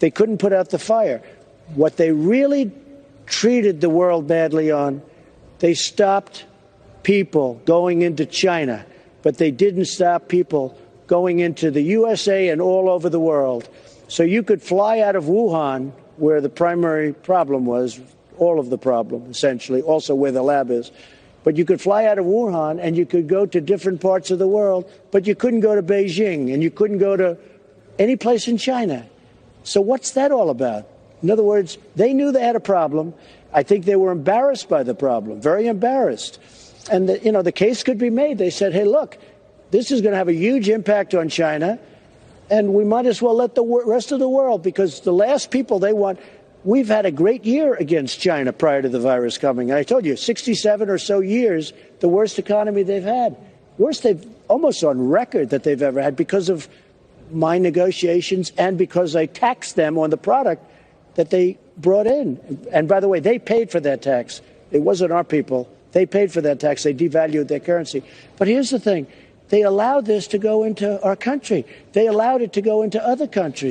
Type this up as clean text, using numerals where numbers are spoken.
They couldn't put out the fire. What they really treated the world badly on, they stopped people going into China, but they didn't stop people going into the USA and all over the world. So you could fly out of Wuhan, where the primary problem was, all of the problem, essentially, also where the lab is. But you could fly out of Wuhan and you could go to different parts of the world, but you couldn't go to Beijing and you couldn't go to any place in China. So what's that all about? In other words, they knew they had a problem. I think they were embarrassed by the problem, very embarrassed. And, the case could be made. They said, hey, look, this is going to have a huge impact on China, and we might as well let the rest of the world, because the last people they want. We've had a great year against China prior to the virus coming. And I told you, 67 or so years, the worst economy they've had. Worst they've almost on record that they've ever had, because of my negotiations and because I taxed them on the product that they brought in. And by the way, they paid for that tax. It wasn't our people. They paid for that tax. They devalued their currency. But here's the thing. They allowed this to go into our country. They allowed it to go into other countries.